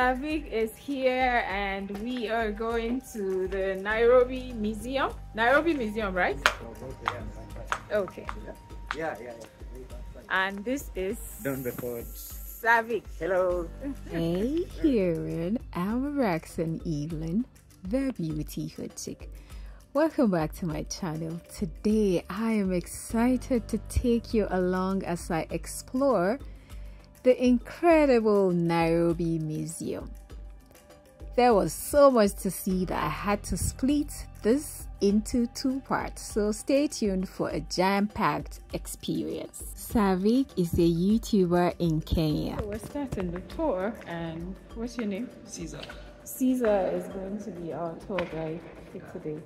Savik is here and we are going to the Nairobi Museum. Nairobi Museum, right? Okay. Yeah. And this is Don't record. Savik. Hello. Hey, Kieran, Amarax and Evelyn, the Beauty Hood Chick. Welcome back to my channel. Today, I am excited to take you along as I explore the incredible Nairobi Museum. There was so much to see that I had to split this into two parts, so stay tuned for a jam-packed experience. Savik is a YouTuber in Kenya. So we're starting the tour, and what's your name? Caesar. Caesar is going to be our tour guide for today.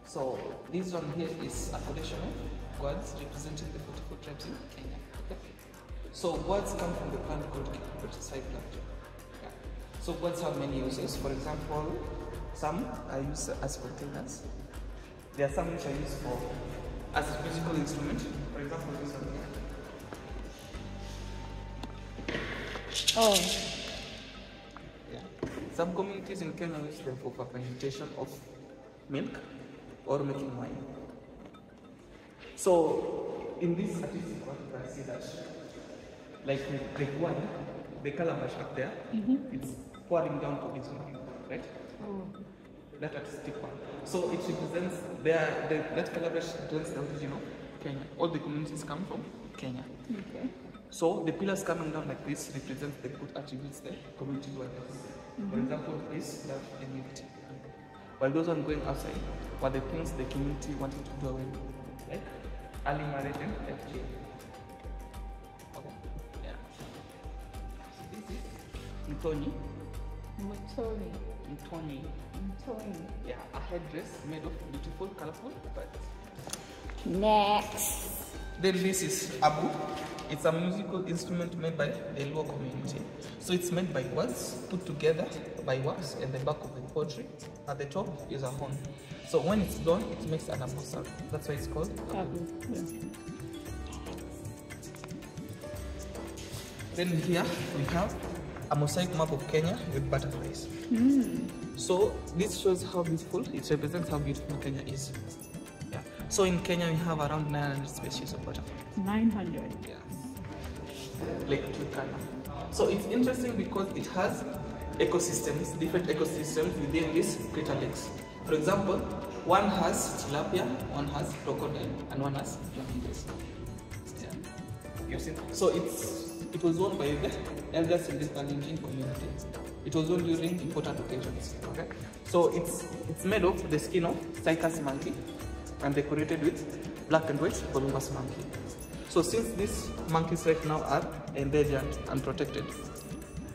So this one here is a collection of gods representing the 44 tribes in Kenya. Okay. So gods come from the plant called cyclone. Yeah. So gods have many uses. For example, some are used as containers. There are some which are used for as a musical instrument. For example, this one here. Oh. Yeah. Some communities in Kenya use them for fermentation of milk or making wine. So in this statistic, what you can see that like wine, the calabash up there, it's pouring down to this one, right? Oh. That artistic one. So it represents that calabash represents the origin of Kenya. All the communities come from Kenya. Okay. So the pillars coming down like this represents the good attributes the community were. For example, this love and unity. While those one going outside were the things the community wanted to do away with, like early marriage and FGM. Okay. Yeah. So this is Mtoni. Mtoni. Yeah, a headdress made of beautiful, colorful birds. Next. Then this is Abu. It's a musical instrument made by the Luo community. So it's made by words put together by wax, and the back of the poetry at the top is a horn. So when it's blown, it makes an Abu sound. That's why it's called Abu. Yeah. Then here we have a mosaic map of Kenya with butterflies. So this shows how beautiful, it represents how beautiful Kenya is. Yeah. So in Kenya we have around 900 species of butterflies. 900. Yeah. Like Turkana. So it's interesting because it has ecosystems, different ecosystems within these crater lakes. For example, one has tilapia, one has crocodile, and one has flamingos. Yeah. You've seen? So it was owned by the elders in this Kalenjin community. It was owned during important occasions. Okay. So it's made of the skin of cycas monkey and decorated with black and white Columbus monkey. So since these monkeys right now are endangered and protected,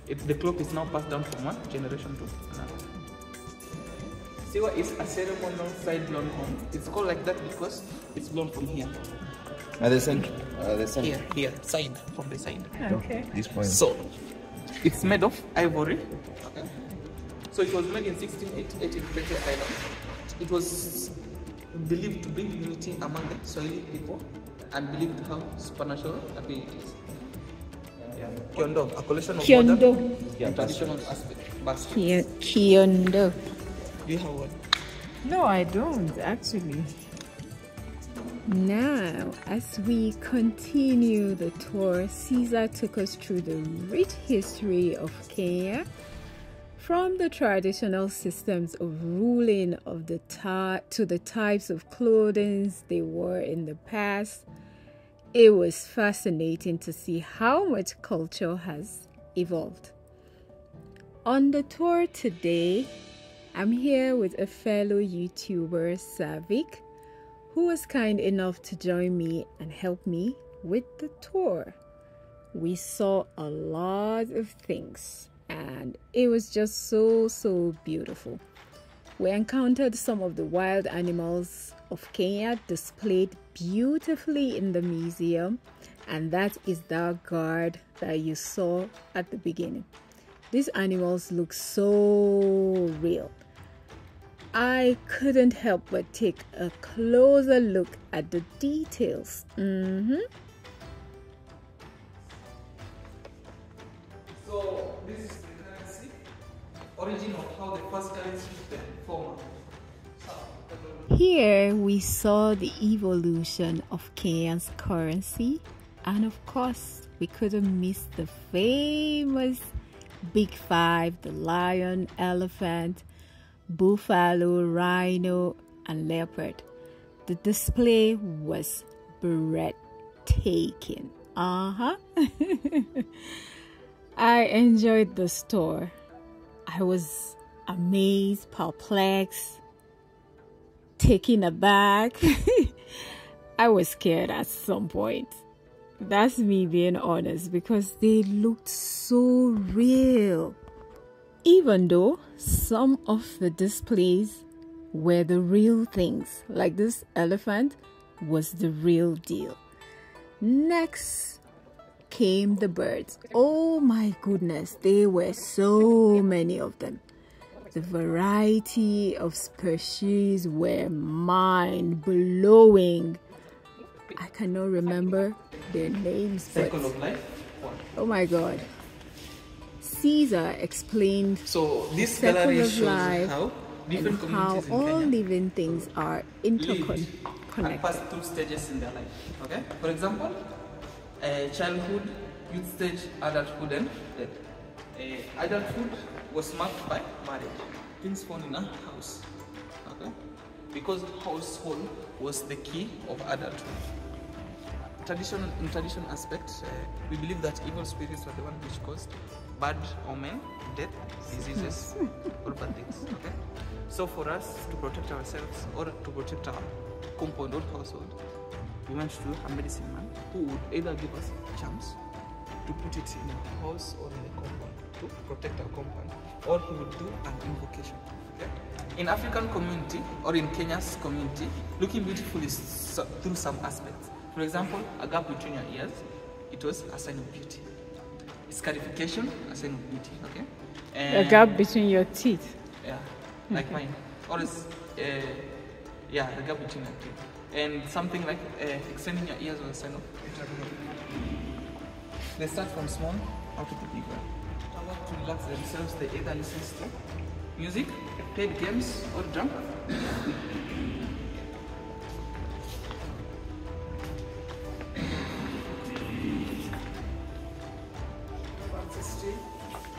the cloak is now passed down from one generation to another. Siwa is a ceremonial side-blown horn. It's called like that because it's blown from here. At the center. Here, side, from the side. Okay. This point. So it's made of ivory. Okay. So it was made in 1688 in British Island. It was believed to bring unity among the Swahili people and believed to have supernatural abilities. Yeah. Kiondo, a collection of modern and traditional baskets. Kiondo. Do you have one? No, I don't actually. Now, as we continue the tour, Caesar took us through the rich history of Kenya, from the traditional systems of ruling of to the types of clothing they wore in the past. It was fascinating to see how much culture has evolved. On the tour today, I'm here with a fellow YouTuber, Savik, who was kind enough to join me and help me with the tour. We saw a lot of things and it was just so beautiful. We encountered some of the wild animals of Kenya displayed beautifully in the museum, and that is the guard that you saw at the beginning. These animals look so real. I couldn't help but take a closer look at the details. So this is the currency origin of how the first currency were formed. Here we saw the evolution of Kenya's currency, and of course we couldn't miss the famous Big Five: the lion, elephant, buffalo, rhino, and leopard. The display was breathtaking. I enjoyed the store. I was amazed, perplexed, taken aback. I was scared at some point. That's me being honest, because they looked so real. Even though some of the displays were the real things, like this elephant was the real deal. Next came the birds. Oh my goodness, there were so many of them. The variety of species were mind-blowing. I cannot remember their names, but Cycle of life. oh my god. Caesar explained So this the cycle gallery of shows life how different and how communities in all Kenya living things are lived and interconnected. passed through stages in their life. Okay? For example, childhood, youth stage, adulthood, and death. Adulthood was marked by marriage. Things found in a house. Okay? Because household was the key of adulthood. In tradition aspects, we believe that evil spirits were the one which caused bad omen, death, diseases, or bad things. Okay? So for us to protect ourselves or to protect our compound or household, we went to a medicine man who would either give us charms to put it in our house or in the compound to protect our compound, or he would do an invocation. Okay? In African community or in Kenya's community, looking beautiful is through some aspects. For example, a gap between your ears, it was a sign of beauty. Scarification, a sign of beauty. Okay. A gap between your teeth. Yeah, like mine. Or is yeah, the gap between your teeth. And something like extending your ears was a sign of beauty. They start from small up to the big one. To relax themselves, they either listen to music, played games, or drum.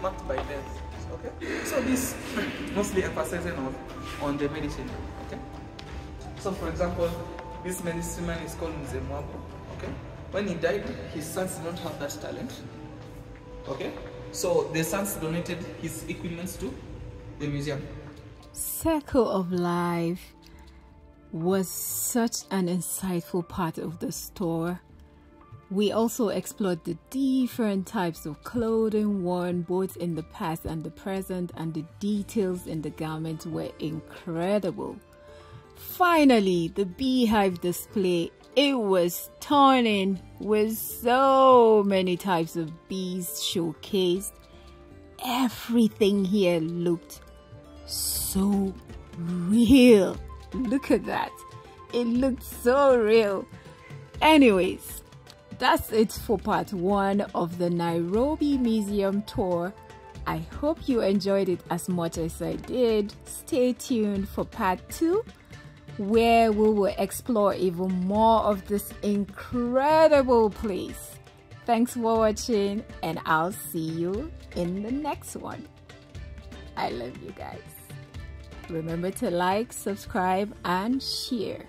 Marked by death. Okay, so this mostly emphasizing on the medicine. Okay, so for example, this medicine man is called Mzemwabo. Okay, when he died, his sons did not have that talent. Okay, so the sons donated his equipments to the museum. Circle of Life was such an insightful part of the store. We also explored the different types of clothing worn both in the past and the present, and the details in the garments were incredible. Finally, the beehive display. It was stunning with so many types of bees showcased. Everything here looked so real. Look at that. It looked so real. Anyways, that's it for part 1 of the Nairobi Museum tour. I hope you enjoyed it as much as I did. Stay tuned for part 2, where we will explore even more of this incredible place. Thanks for watching, and I'll see you in the next one. I love you guys. Remember to like, subscribe, and share.